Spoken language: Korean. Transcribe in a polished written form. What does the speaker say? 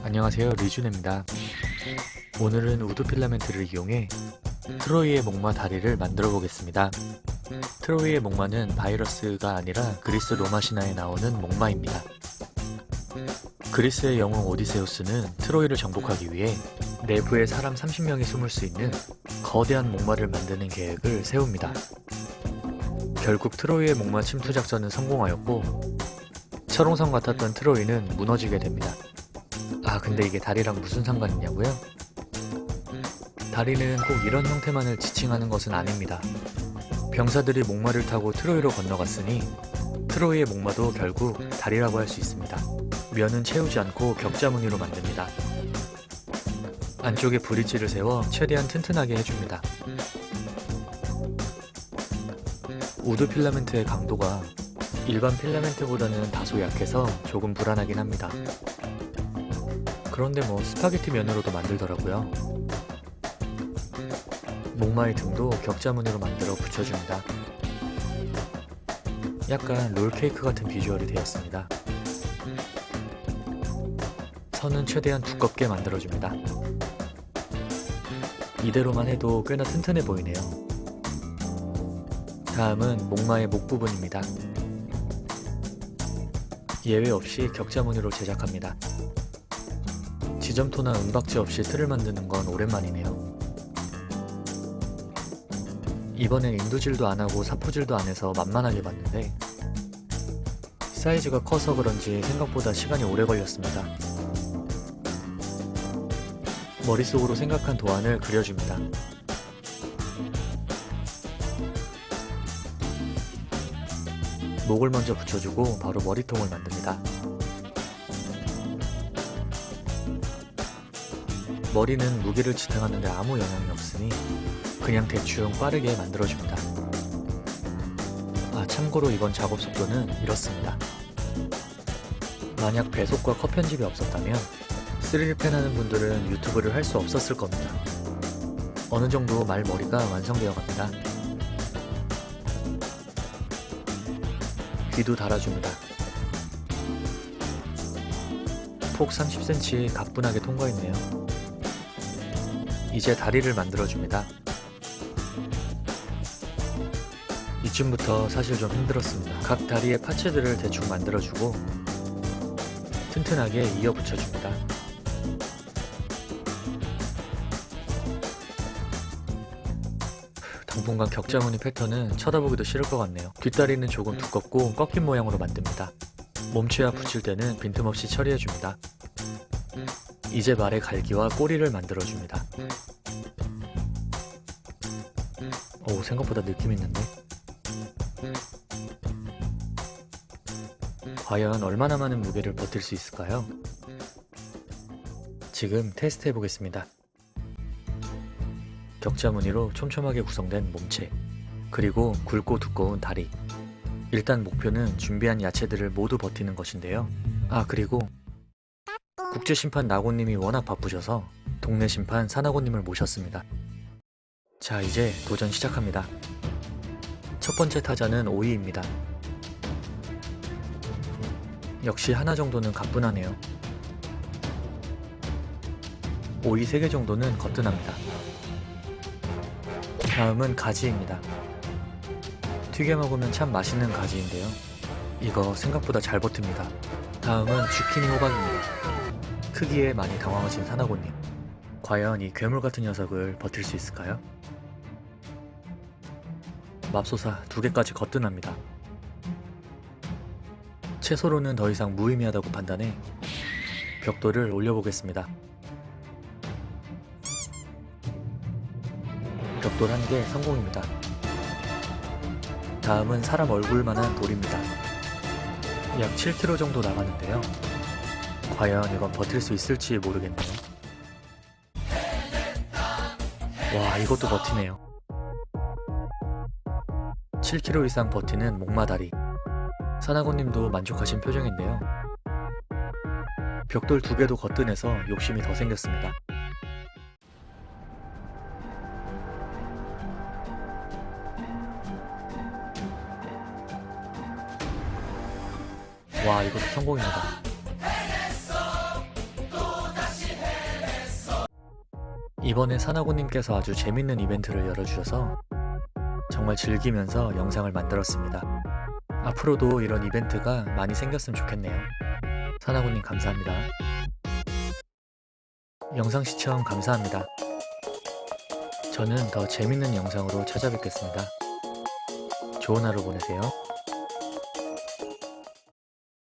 안녕하세요, 리준입니다. 오늘은 우드 필라멘트를 이용해 트로이의 목마 다리를 만들어 보겠습니다. 트로이의 목마는 바이러스가 아니라 그리스 로마 신화에 나오는 목마입니다. 그리스의 영웅 오디세우스는 트로이를 정복하기 위해 내부에 사람 30명이 숨을 수 있는 거대한 목마를 만드는 계획을 세웁니다. 결국 트로이의 목마 침투 작전은 성공하였고 철옹성 같았던 트로이는 무너지게 됩니다. 근데 이게 다리랑 무슨 상관이냐고요? 다리는 꼭 이런 형태만을 지칭하는 것은 아닙니다. 병사들이 목마를 타고 트로이로 건너갔으니 트로이의 목마도 결국 다리라고 할 수 있습니다. 면은 채우지 않고 격자 무늬로 만듭니다. 안쪽에 브릿지를 세워 최대한 튼튼하게 해줍니다. 우드 필라멘트의 강도가 일반 필라멘트보다는 다소 약해서 조금 불안하긴 합니다. 그런데 스파게티 면으로도 만들더라고요. 목마의 등도 격자 무늬로 만들어 붙여줍니다. 약간 롤케이크 같은 비주얼이 되었습니다. 선은 최대한 두껍게 만들어줍니다. 이대로만 해도 꽤나 튼튼해 보이네요. 다음은 목마의 목 부분입니다. 예외 없이 격자 무늬로 제작합니다. 지점토나 은박지 없이 틀을 만드는 건 오랜만이네요. 이번엔 인두질도 안하고 사포질도 안해서 만만하게 봤는데 사이즈가 커서 그런지 생각보다 시간이 오래 걸렸습니다. 머릿속으로 생각한 도안을 그려줍니다. 목을 먼저 붙여주고 바로 머리통을 만듭니다. 머리는 무게를 지탱하는데 아무 영향이 없으니 그냥 대충 빠르게 만들어줍니다. 참고로 이번 작업 속도는 이렇습니다. 만약 배속과 컷 편집이 없었다면 3D펜 하는 분들은 유튜브를 할 수 없었을 겁니다. 어느 정도 말머리가 완성되어 갑니다. 귀도 달아줍니다. 폭 30cm 가뿐하게 통과했네요. 이제 다리를 만들어줍니다. 이쯤부터 사실 좀 힘들었습니다. 각 다리의 파츠들을 대충 만들어주고 튼튼하게 이어 붙여줍니다. 당분간 격자무늬 패턴은 쳐다보기도 싫을 것 같네요. 뒷다리는 조금 두껍고 꺾인 모양으로 만듭니다. 몸체와 붙일 때는 빈틈없이 처리해줍니다. 이제 말의 갈기와 꼬리를 만들어줍니다. 생각보다 느낌 있는데? 과연 얼마나 많은 무게를 버틸 수 있을까요? 지금 테스트 해보겠습니다. 격자 무늬로 촘촘하게 구성된 몸체, 그리고 굵고 두꺼운 다리. 일단 목표는 준비한 야채들을 모두 버티는 것인데요. 그리고 국제심판 나고님이 워낙 바쁘셔서 동네 심판 사나고님을 모셨습니다. 자, 이제 도전 시작합니다. 첫 번째 타자는 오이입니다. 역시 하나 정도는 가뿐하네요. 오이 3개 정도는 거뜬합니다. 다음은 가지입니다. 튀겨 먹으면 참 맛있는 가지인데요. 이거 생각보다 잘 버팁니다. 다음은 주키니 호박입니다. 크기에 많이 당황하신 사나고님. 과연 이 괴물 같은 녀석을 버틸 수 있을까요? 맙소사 2개까지 거뜬합니다. 채소로는 더 이상 무의미하다고 판단해 벽돌을 올려보겠습니다. 벽돌 1개 성공입니다. 다음은 사람 얼굴만한 돌입니다. 약 7kg 정도 나가는데요. 과연 이건 버틸 수 있을지 모르겠네요. 와, 이것도 버티네요. 7kg 이상 버티는 목마다리. 사나고님도 만족하신 표정인데요. 벽돌 2개도 거뜬해서 욕심이 더 생겼습니다. 와, 이것도 성공입니다. 이번에 사나고님께서 아주 재밌는 이벤트를 열어주셔서 정말 즐기면서 영상을 만들었습니다. 앞으로도 이런 이벤트가 많이 생겼으면 좋겠네요. 사나고님 감사합니다. 영상 시청 감사합니다. 저는 더 재밌는 영상으로 찾아뵙겠습니다. 좋은 하루 보내세요.